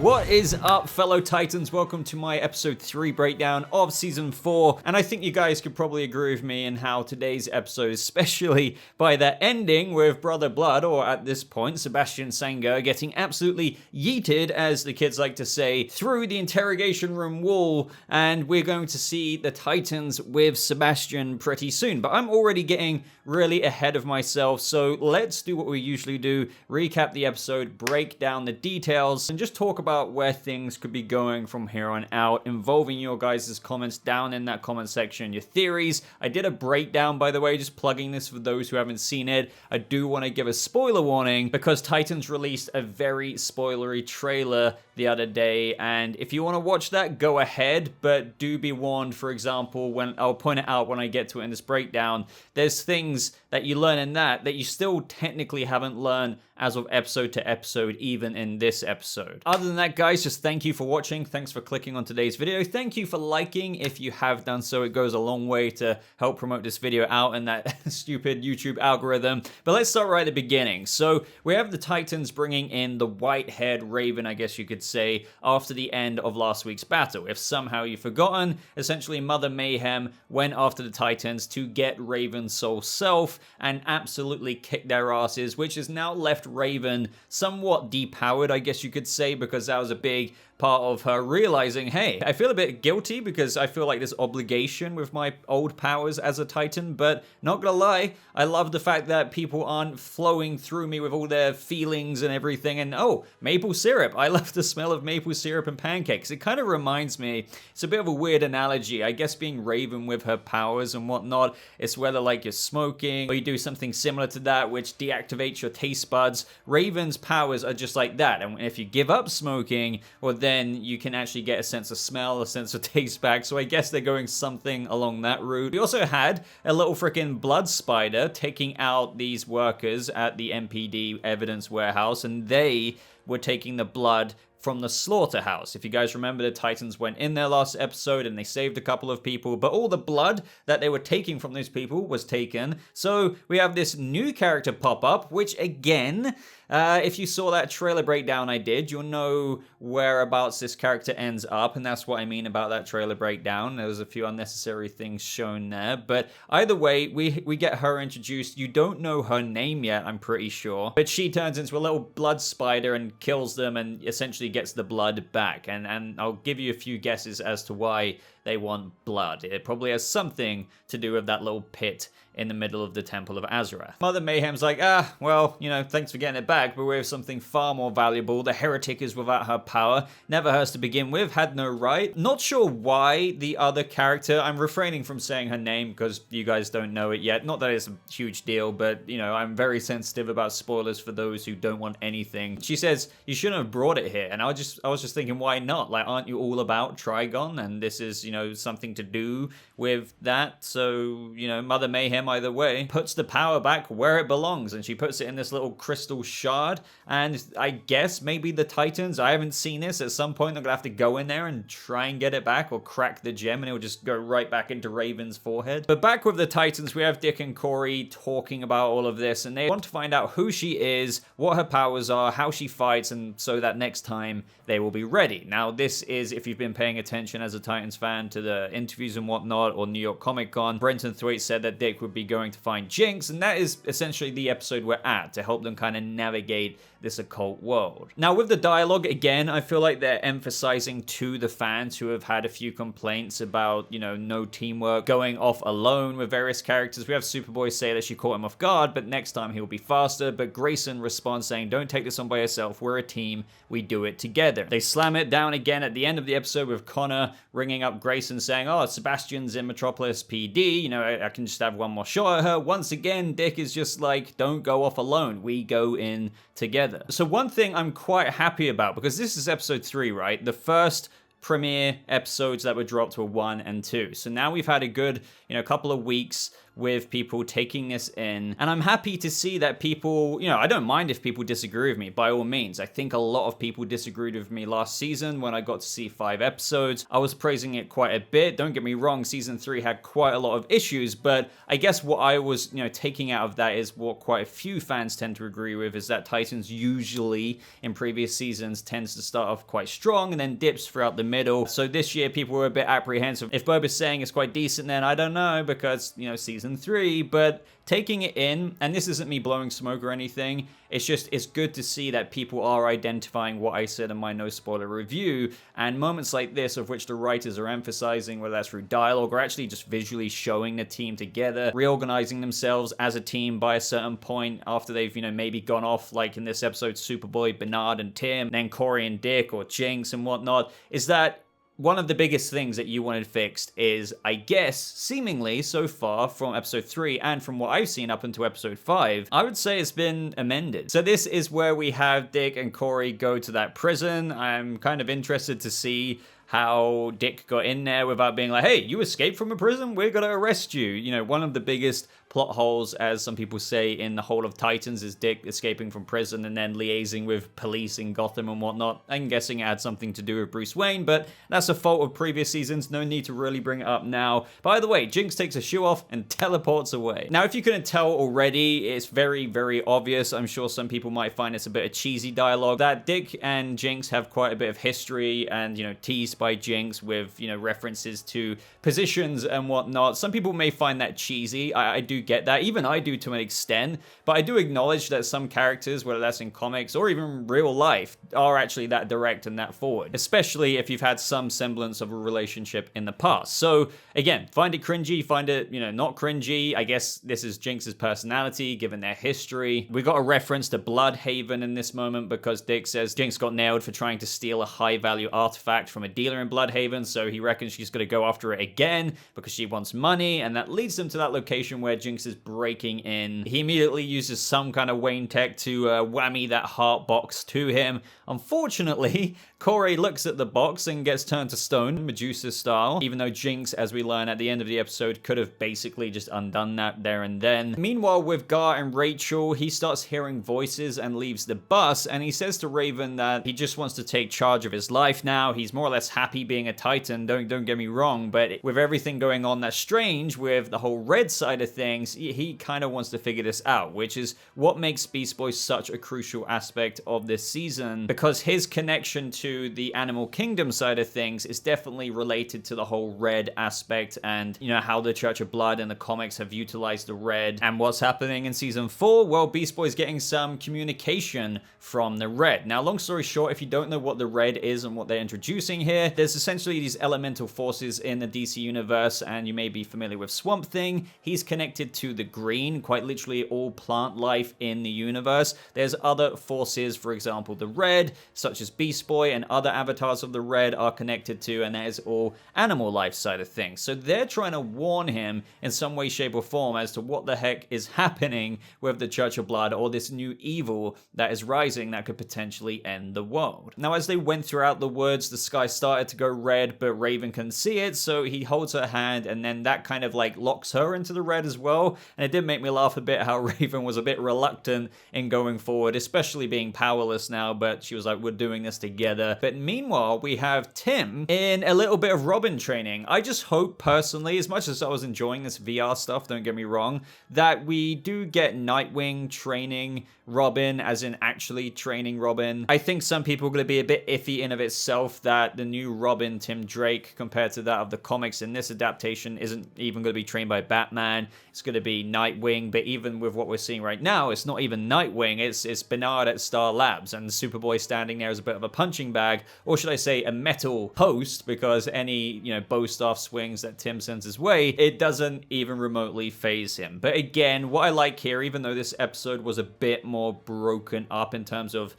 What is up, fellow Titans? Welcome to my episode 3 breakdown of season 4. And I think you guys could probably agree with me in how today's episode, especially by the ending with Brother Blood, or at this point, Sebastian Sanger, getting absolutely yeeted, as the kids like to say, through the interrogation room wall. And we're going to see the Titans with Sebastian pretty soon. But I'm already getting really ahead of myself. So let's do what we usually do. Recap the episode, break down the details, and just talk about where things could be going from here on out, involving your guys' comments down in that comment section, your theories. I did a breakdown, by the way, just plugging this for those who haven't seen it. I do want to give a spoiler warning because Titans released a very spoilery trailer the other day, and if you want to watch that, go ahead, but do be warned. For example, when I'll point it out when I get to it in this breakdown, there's things that you learn in that you still technically haven't learned as of episode to episode, even in this episode. Other than that, guys, just thank you for watching. Thanks for clicking on today's video. Thank you for liking if you have done so. It goes a long way to help promote this video out in that stupid YouTube algorithm. But let's start right at the beginning. So we have the Titans bringing in the white-haired Raven, I guess you could say, after the end of last week's battle. If somehow you've forgotten, essentially Mother Mayhem went after the Titans to get Raven's soul self and absolutely kick their asses, which has now left Raven somewhat depowered, I guess you could say, because that was a big part of her realizing, hey, I feel a bit guilty because I feel like this obligation with my old powers as a Titan, but not gonna lie, I love the fact that people aren't flowing through me with all their feelings and everything, and oh, maple syrup. I love the smell of maple syrup and pancakes. It kind of reminds me, it's a bit of a weird analogy, I guess being Raven with her powers and whatnot, it's whether like you're smoking or you do something similar to that which deactivates your taste buds. Raven's powers are just like that, and if you give up smoking, well then you can actually get a sense of smell, a sense of taste back. So I guess they're going something along that route. We also had a little freaking blood spider taking out these workers at the MPD evidence warehouse, and they were taking the blood from the slaughterhouse. If you guys remember, the Titans went in there last episode and they saved a couple of people, but all the blood that they were taking from those people was taken. So we have this new character pop up, which again, if you saw that trailer breakdown I did, you'll know whereabouts this character ends up, and that's what I mean about that trailer breakdown. There was a few unnecessary things shown there, but either way, we get her introduced. You don't know her name yet, I'm pretty sure, but she turns into a little blood spider and kills them and essentially gets the blood back, and I'll give you a few guesses as to why they want blood. It probably has something to do with that little pit in the middle of the Temple of Azarath. Mother Mayhem's like, well, you know, thanks for getting it back, but we have something far more valuable. The heretic is without her power, never hers to begin with, had no right. Not sure why the other character, I'm refraining from saying her name because you guys don't know it yet. Not that it's a huge deal, but, you know, I'm very sensitive about spoilers for those who don't want anything. She says, you shouldn't have brought it here, and I was just thinking, why not? Like, aren't you all about Trigon? And this is, you know, something to do with that. So, you know, Mother Mayhem, either way, puts the power back where it belongs, and she puts it in this little crystal shard. And I guess maybe the Titans, I haven't seen this, at some point they're gonna have to go in there and try and get it back, or crack the gem and it'll just go right back into Raven's forehead. But back with the Titans, we have Dick and Corey talking about all of this, and they want to find out who she is, what her powers are, how she fights, and so that next time they will be ready. Now this is, if you've been paying attention as a Titans fan to the interviews and whatnot, or New York Comic Con, Brenton Thwaites said that Dick would be going to find Jinx, and that is essentially the episode we're at, to help them kind of navigate this occult world. Now with the dialogue, again, I feel like they're emphasizing to the fans who have had a few complaints about, you know, no teamwork, going off alone with various characters. We have Superboy say that she caught him off guard, but next time he'll be faster. But Grayson responds saying, don't take this on by yourself, we're a team, we do it together. They slam it down again at the end of the episode with Connor ringing up Grayson saying, oh, Sebastian's in Metropolis PD, you know, I can just have one more shot at her. Once again, Dick is just like, don't go off alone, we go in together. So one thing I'm quite happy about, because this is episode 3, right? The first premiere episodes that were dropped were 1 and 2. So now we've had a good, you know, couple of weeks with people taking this in. And I'm happy to see that people, I don't mind if people disagree with me, by all means. I think a lot of people disagreed with me last season when I got to see 5 episodes. I was praising it quite a bit. Don't get me wrong, season 3 had quite a lot of issues, but I guess what I was, taking out of that is what quite a few fans tend to agree with, is that Titans usually in previous seasons tends to start off quite strong and then dips throughout the middle. So this year people were a bit apprehensive. If Boba's saying it's quite decent, then I don't know, because, season 3, but taking it in, and this isn't me blowing smoke or anything, it's good to see that people are identifying what I said in my no spoiler review, and moments like this of which the writers are emphasizing, whether that's through dialogue or actually just visually showing the team together, reorganizing themselves as a team by a certain point after they've, maybe gone off, like in this episode, Superboy, Bernard and Tim, then Corey and Dick, or Jinx and whatnot, is that one of the biggest things that you wanted fixed is, I guess, seemingly so far from episode 3 and from what I've seen up until episode 5, I would say it's been amended. So this is where we have Dick and Corey go to that prison. I'm kind of interested to see how Dick got in there without being like, hey, you escaped from a prison? We're gonna arrest you. One of the biggest plot holes, as some people say, in the whole of Titans is Dick escaping from prison and then liaising with police in Gotham and whatnot. I'm guessing it had something to do with Bruce Wayne, but that's a fault of previous seasons. No need to really bring it up now. By the way, Jinx takes a shoe off and teleports away. Now, if you couldn't tell already, it's very, very obvious. I'm sure some people might find this a bit of cheesy dialogue, that Dick and Jinx have quite a bit of history and, teased by Jinx with, references to positions and whatnot. Some people may find that cheesy. I do get that. Even I do to an extent. But I do acknowledge that some characters, whether that's in comics or even real life, are actually that direct and that forward. Especially if you've had some semblance of a relationship in the past. So, again, find it cringy, find it, not cringy. I guess this is Jinx's personality, given their history. We got a reference to Bloodhaven in this moment because Dick says Jinx got nailed for trying to steal a high-value artifact from a dealer in Bloodhaven, so he reckons she's going to go after it again because she wants money, and that leads them to that location where Jinx is breaking in. He immediately uses some kind of Wayne tech to whammy that heart box to him. Unfortunately, Corey looks at the box and gets turned to stone, Medusa style, even though Jinx, as we learn at the end of the episode, could have basically just undone that there and then. Meanwhile, with Gar and Rachel, he starts hearing voices and leaves the bus, and he says to Raven that he just wants to take charge of his life now. He's more or less happy being a Titan, don't get me wrong, but with everything going on that's strange with the whole red side of things, he kind of wants to figure this out, which is what makes Beast Boy such a crucial aspect of this season, because his connection to the animal kingdom side of things is definitely related to the whole red aspect and, how the Church of Blood and the comics have utilized the red. And what's happening in season 4? Well, Beast Boy's getting some communication from the red. Now, long story short, if you don't know what the red is and what they're introducing here, there's essentially these elemental forces in the DC universe, and you may be familiar with Swamp Thing. He's connected to the green, quite literally all plant life in the universe. There's other forces, for example, the red, such as Beast Boy and other avatars of the red are connected to, and there's all animal life side of things. So they're trying to warn him in some way, shape, or form as to what the heck is happening with the Church of Blood, or this new evil that is rising that could potentially end the world. Now, as they went throughout the woods, the sky started to go red, but Raven can see it, so he holds her hand, and then that kind of locks her into the red as well. And it did make me laugh a bit how Raven was a bit reluctant in going forward, especially being powerless now, but she was like, we're doing this together. But meanwhile, we have Tim in a little bit of Robin training. I just hope personally, as much as I was enjoying this VR stuff, don't get me wrong, that we do get Nightwing training Robin, as in actually training Robin. I think some people are going to be a bit iffy in of itself that the new Robin, Tim Drake, compared to that of the comics in this adaptation, isn't even going to be trained by Batman. It's going to be Nightwing, but even with what we're seeing right now, it's not even Nightwing, it's Bernard at Star Labs, and Superboy standing there as a bit of a punching bag, or should I say a metal post, because any, bow staff swings that Tim sends his way, it doesn't even remotely phase him. But again, what I like here, even though this episode was a bit more broken up in terms of,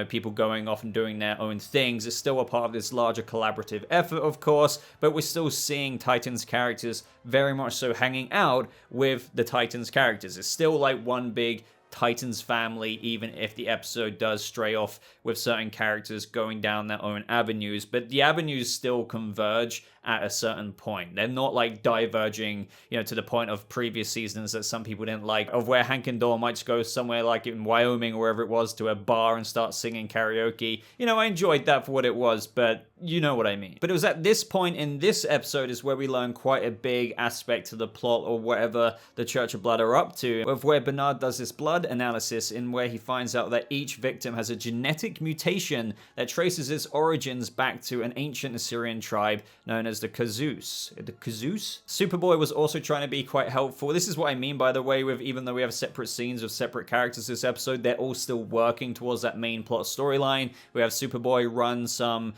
people going off and doing their own things, it's still a part of this larger collaborative effort, of course, but we're still seeing Titans characters very much so hanging out with the Titans characters. It's still like one big Titans family, even if the episode does stray off with certain characters going down their own avenues, but the avenues still converge at a certain point. They're not like diverging, to the point of previous seasons that some people didn't like, of where Hank and Dawn might just go somewhere like in Wyoming or wherever it was to a bar and start singing karaoke. I enjoyed that for what it was, but you know what I mean. But it was at this point in this episode is where we learn quite a big aspect to the plot or whatever the Church of Blood are up to, of where Bernard does this blood analysis in where he finds out that each victim has a genetic mutation that traces its origins back to an ancient Assyrian tribe known as the Kazus. The Kazus? Superboy was also trying to be quite helpful. This is what I mean, by the way, with even though we have separate scenes of separate characters this episode, they're all still working towards that main plot storyline. We have Superboy run some,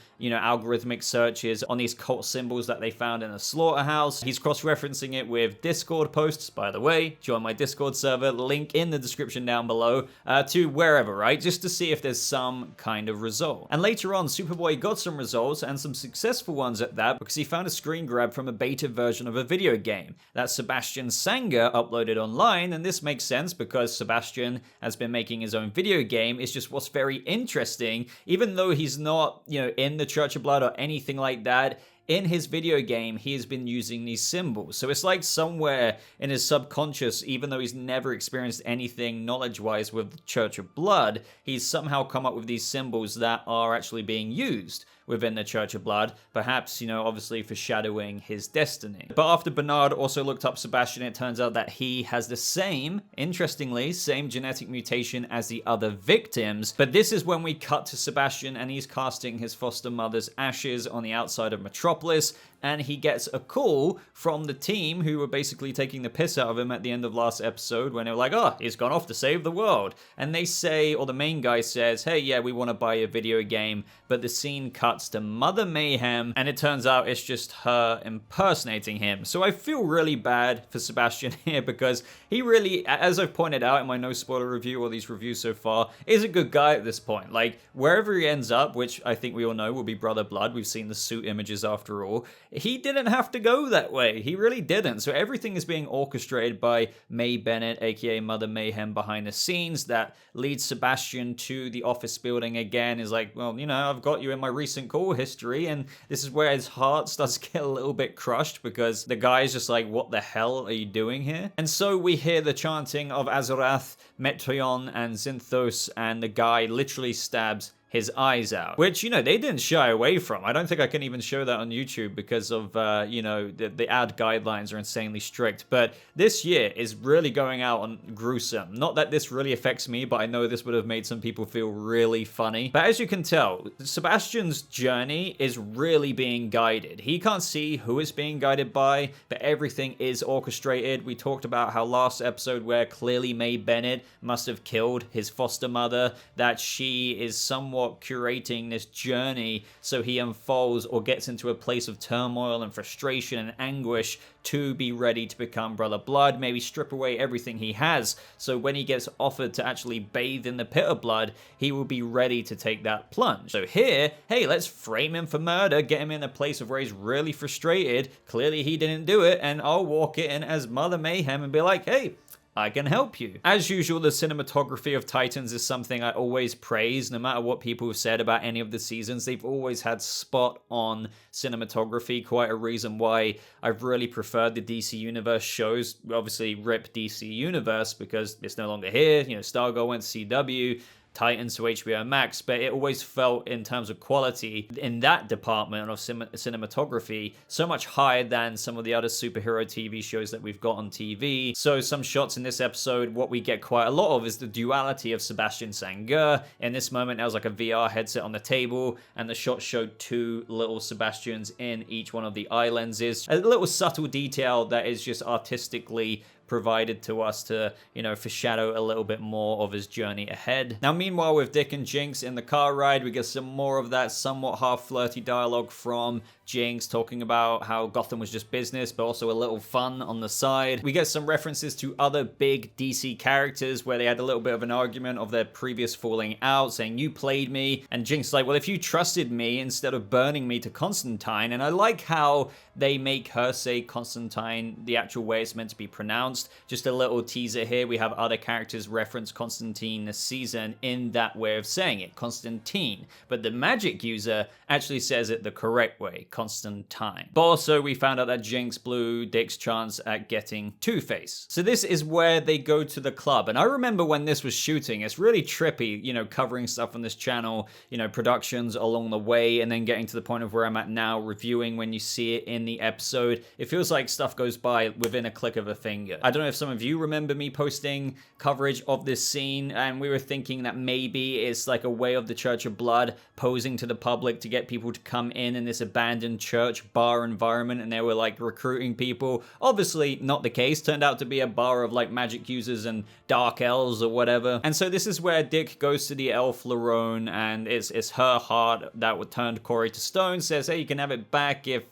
algorithmic searches on these cult symbols that they found in a slaughterhouse. He's cross-referencing it with Discord posts, by the way. Join my Discord server, link in the description down below, to wherever, right? Just to see if there's some kind of result. And later on, Superboy got some results, and some successful ones at that, because he found a screen grab from a beta version of a video game that Sebastian Sanger uploaded online, and this makes sense because Sebastian has been making his own video game. It's just what's very interesting, even though he's not, in the Church of Blood or anything like that, in his video game, he has been using these symbols. So it's like somewhere in his subconscious, even though he's never experienced anything knowledge-wise with the Church of Blood, he's somehow come up with these symbols that are actually being used within the Church of Blood, perhaps, obviously foreshadowing his destiny. But after Bernard also looked up Sebastian, it turns out that he has the same, interestingly, same genetic mutation as the other victims. But this is when we cut to Sebastian and he's casting his foster mother's ashes on the outside of Metropolis, and he gets a call from the team who were basically taking the piss out of him at the end of last episode when they were like, oh, he's gone off to save the world. And they say, or the main guy says, hey, yeah, we want to buy a video game. But the scene cuts to Mother Mayhem, and it turns out it's just her impersonating him. So I feel really bad for Sebastian here because he really, as I've pointed out in my no spoiler review or these reviews so far, is a good guy at this point. Like, wherever he ends up, which I think we all know will be Brother Blood, we've seen the suit images after all, he didn't have to go that way. He really didn't. So everything is being orchestrated by May Bennett, aka Mother Mayhem, behind the scenes that leads Sebastian to the office building again. Is like, well, I've got you in my recent call history, and this is where his heart starts to get a little bit crushed because the guy is just like, what the hell are you doing here? And so we hear the chanting of Azarath, Metreon, and Zinthos, and the guy literally stabs his eyes out, which, they didn't shy away from. I don't think I can even show that on YouTube because of, the ad guidelines are insanely strict. But this year is really going out on gruesome. Not that this really affects me, but I know this would have made some people feel really funny. But as you can tell, Sebastian's journey is really being guided. He can't see who it's being guided by, but everything is orchestrated. We talked about how last episode where clearly May Bennett must have killed his foster mother, that she is somewhat curating this journey so he unfolds or gets into a place of turmoil and frustration and anguish to be ready to become Brother Blood, maybe strip away everything he has, so when he gets offered to actually bathe in the pit of blood, he will be ready to take that plunge. So here, hey, let's frame him for murder, get him in a place of where he's really frustrated, clearly he didn't do it, and I'll walk it in as Mother Mayhem and be like, hey, I can help you. As usual, the cinematography of Titans is something I always praise, no matter what people have said about any of the seasons. They've always had spot on cinematography, quite a reason why I've really preferred the DC Universe shows. Obviously, rip DC Universe because it's no longer here. Stargirl went to CW, Titans to HBO Max, but it always felt in terms of quality in that department of cinematography so much higher than some of the other superhero TV shows that we've got on TV. So some shots in this episode, what we get quite a lot of is the duality of Sebastian Sanger. In this moment, there was like a VR headset on the table, and the shot showed two little Sebastians in each one of the eye lenses. A little subtle detail that is just artistically provided to us to, foreshadow a little bit more of his journey ahead. Now, meanwhile, with Dick and Jinx in the car ride, we get some more of that somewhat half-flirty dialogue from Jinx talking about how Gotham was just business, but also a little fun on the side. We get some references to other big DC characters where they had a little bit of an argument of their previous falling out, saying, you played me. And Jinx is like, well, if you trusted me instead of burning me to Constantine. And I like how they make her say Constantine the actual way it's meant to be pronounced. announced. Just a little teaser here. We have other characters reference Constantine this season in that way of saying it, Constantine. But the magic user actually says it the correct way, Constantine. But also we found out that Jinx blew Dick's chance at getting Two-Face. So this is where they go to the club. And I remember when this was shooting, it's really trippy, you know, covering stuff on this channel, you know, productions along the way, and then getting to the point of where I'm at now, reviewing when you see it in the episode. It feels like stuff goes by within a click of a finger. I don't know if some of you remember me posting coverage of this scene, and we were thinking that maybe it's like a way of the Church of Blood posing to the public to get people to come in this abandoned church bar environment, and they were like recruiting people. Obviously not the case. Turned out to be a bar of like magic users and dark elves or whatever. And so this is where Dick goes to the elf Larone, and it's her heart that would turn Corey to stone, says, hey, you can have it back if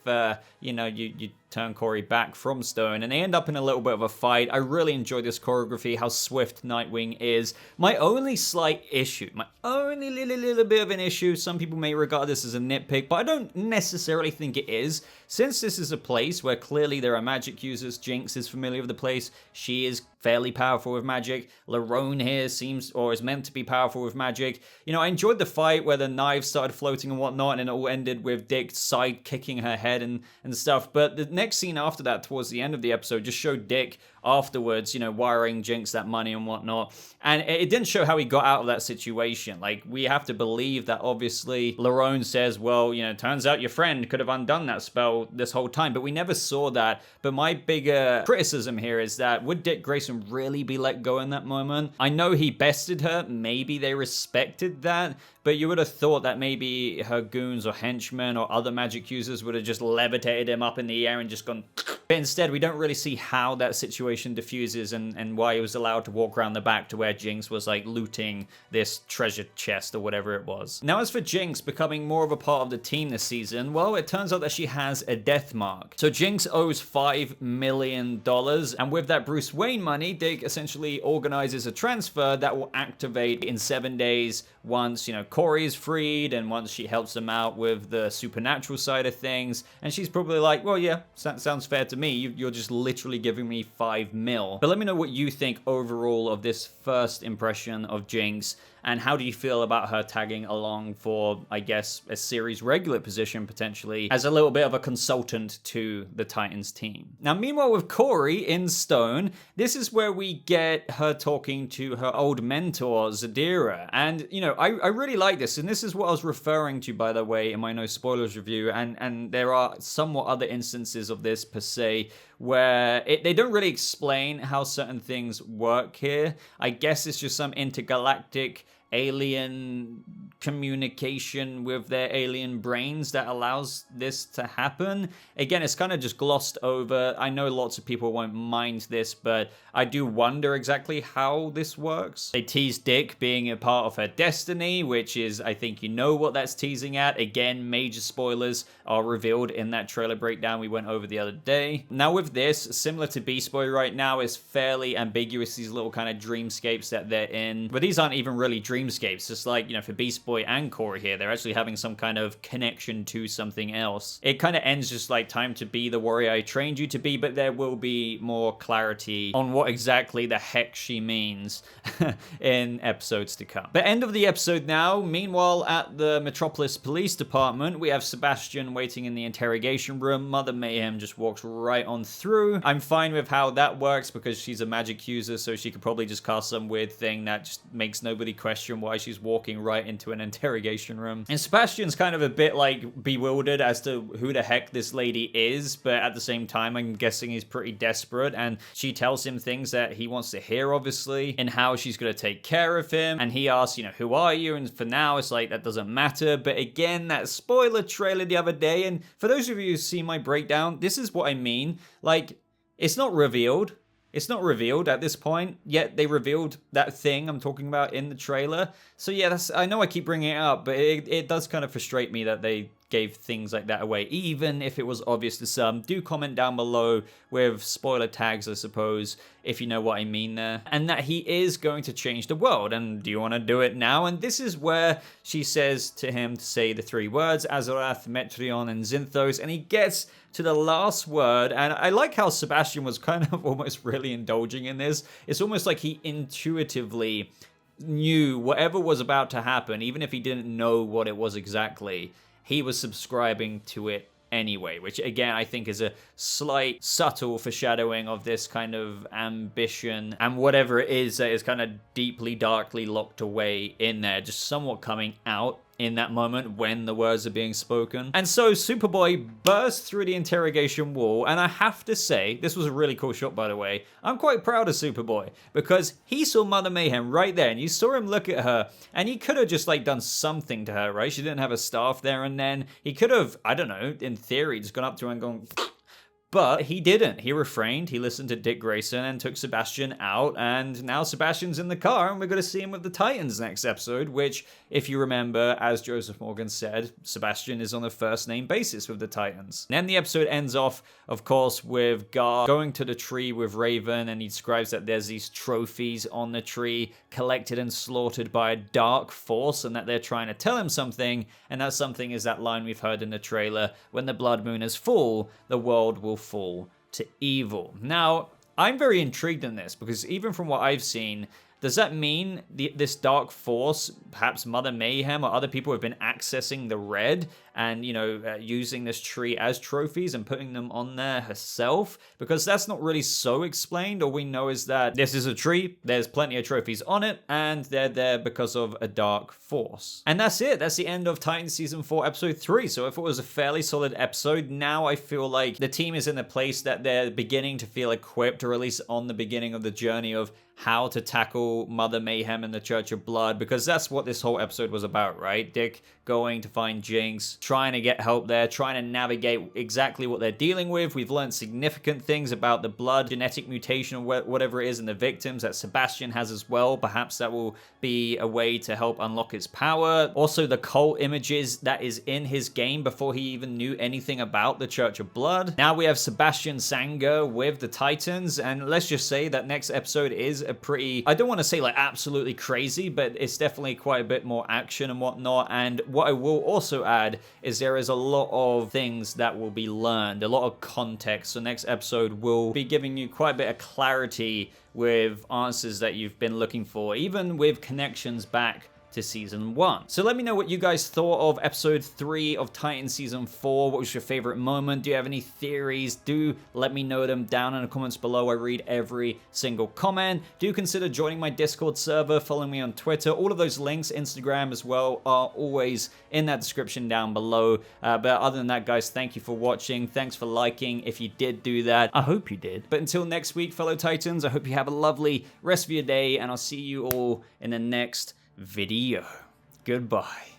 you know, you turn Corey back from stone, and they end up in a little bit of a fight. I really enjoy this choreography, how swift Nightwing is. My only slight issue, my only little bit of an issue, some people may regard this as a nitpick, but I don't necessarily think it is. Since this is a place where clearly there are magic users, Jinx is familiar with the place, she is fairly powerful with magic, Larone here seems, or is meant to be powerful with magic. You know, I enjoyed the fight where the knives started floating and whatnot, and it all ended with Dick side kicking her head and stuff, but the next scene after that, towards the end of the episode, just showed Dick afterwards, you know, wiring Jinx that money and whatnot, and it didn't show how he got out of that situation. Like, we have to believe that obviously Larone says, well, you know, turns out your friend could have undone that spell this whole time, but we never saw that. But my bigger criticism here is that, would Dick Grayson really be let go in that moment? I know he bested her, maybe they respected that, but you would have thought that maybe her goons or henchmen or other magic users would have just levitated him up in the air and just gone. But instead, we don't really see how that situation diffuses and why he was allowed to walk around the back to where Jinx was like looting this treasure chest or whatever it was. Now, as for Jinx becoming more of a part of the team this season, well, it turns out that she has a death mark. So Jinx owes $5 million, and with that Bruce Wayne money, Dick essentially organizes a transfer that will activate in 7 days once, you know, Corey is freed and once she helps him out with the supernatural side of things. And she's probably like, well, yeah, sounds fair to me. You're just literally giving me $5 million. But let me know what you think overall of this first impression of Jinx, and how do you feel about her tagging along for, I guess, a series regular position potentially as a little bit of a consultant to the Titans team. Now, meanwhile with Corey in Stone, this is where we get her talking to her old mentor, Zadira. And, you know, I really like this, and this is what I was referring to, by the way, in my no spoilers review, and there are somewhat other instances of this per se, where they don't really explain how certain things work here. I guess it's just some intergalactic alien communication with their alien brains that allows this to happen. Again, it's kind of just glossed over. I know lots of people won't mind this, but I do wonder exactly how this works. They tease Dick being a part of her destiny, which is, I think you know what that's teasing at. Again, major spoilers are revealed in that trailer breakdown we went over the other day. Now with this, similar to Beast Boy right now, is fairly ambiguous, these little kind of dreamscapes that they're in. But these aren't even really dreamscapes. Just like, you know, for Beast Boy and Corey here, they're actually having some kind of connection to something else. It kind of ends just like, time to be the warrior I trained you to be, but there will be more clarity on what exactly the heck she means in episodes to come. But end of the episode now. Meanwhile, at the Metropolis Police Department, we have Sebastian waiting in the interrogation room. Mother Mayhem just walks right on through. I'm fine with how that works because she's a magic user, so she could probably just cast some weird thing that just makes nobody question why she's walking right into an interrogation room. And Sebastian's kind of a bit like bewildered as to who the heck this lady is, but at the same time, I'm guessing he's pretty desperate, and she tells him things that he wants to hear, obviously, and how she's going to take care of him. And he asks, you know, who are you? And for now, it's like, that doesn't matter. But again, that spoiler trailer the other day, and for those of you who see my breakdown, this is what I mean. Like, it's not revealed. It's not revealed at this point, yet they revealed that thing I'm talking about in the trailer. So yeah, I know I keep bringing it up, but it does kind of frustrate me that they gave things like that away, even if it was obvious to some. Do comment down below with spoiler tags, I suppose, if you know what I mean there. And that he is going to change the world, and do you want to do it now? And this is where she says to him to say the 3 words, Azorath, Metreon, and Zinthos, and he gets to the last word, and I like how Sebastian was kind of almost really indulging in this. It's almost like he intuitively knew whatever was about to happen, even if he didn't know what it was exactly. He was subscribing to it anyway, which again I think is a slight subtle foreshadowing of this kind of ambition and whatever it is that is kind of deeply darkly locked away in there, just somewhat coming out in that moment when the words are being spoken. And so Superboy bursts through the interrogation wall, and I have to say, this was a really cool shot by the way, I'm quite proud of Superboy, because he saw Mother Mayhem right there, and you saw him look at her, and he could have just like done something to her, right? She didn't have a staff there, and then he could have, I don't know, in theory, just gone up to her and gone... But he didn't. He refrained. He listened to Dick Grayson and took Sebastian out. And now Sebastian's in the car and we're going to see him with the Titans next episode, which, if you remember, as Joseph Morgan said, Sebastian is on a first name basis with the Titans. And then the episode ends off, of course, with Gar going to the tree with Raven, and he describes that there's these trophies on the tree collected and slaughtered by a dark force, and that they're trying to tell him something. And that something is that line we've heard in the trailer, when the blood moon is full, the world will fall to evil. Now, I'm very intrigued in this, because even from what I've seen, does that mean this dark force, perhaps Mother Mayhem or other people have been accessing the red and, you know, using this tree as trophies and putting them on there herself? Because that's not really so explained. All we know is that this is a tree, there's plenty of trophies on it, and they're there because of a dark force. And that's it. That's the end of Titans Season 4, Episode 3. So if it was a fairly solid episode, now I feel like the team is in a place that they're beginning to feel equipped, or at least on the beginning of the journey of how to tackle Mother Mayhem and the Church of Blood, because that's what this whole episode was about, right? Dick going to find Jinx, trying to get help there, trying to navigate exactly what they're dealing with. We've learned significant things about the blood, genetic mutation, or whatever it is, and the victims that Sebastian has as well. Perhaps that will be a way to help unlock his power. Also, the cult images that is in his game before he even knew anything about the Church of Blood. Now we have Sebastian Sanger with the Titans, and let's just say that next episode is a pretty, I don't want to say like absolutely crazy, but it's definitely quite a bit more action and whatnot. And what I will also add is there is a lot of things that will be learned, a lot of context. So next episode will be giving you quite a bit of clarity with answers that you've been looking for, even with connections back to Season 1. So let me know what you guys thought of Episode 3 of Titans Season 4. What was your favorite moment? Do you have any theories? Do let me know them down in the comments below. I read every single comment. Do consider joining my Discord server, following me on Twitter. All of those links, Instagram as well, are always in that description down below. But other than that, guys, thank you for watching. Thanks for liking if you did do that. I hope you did. But until next week, fellow Titans, I hope you have a lovely rest of your day, and I'll see you all in the next video. Goodbye.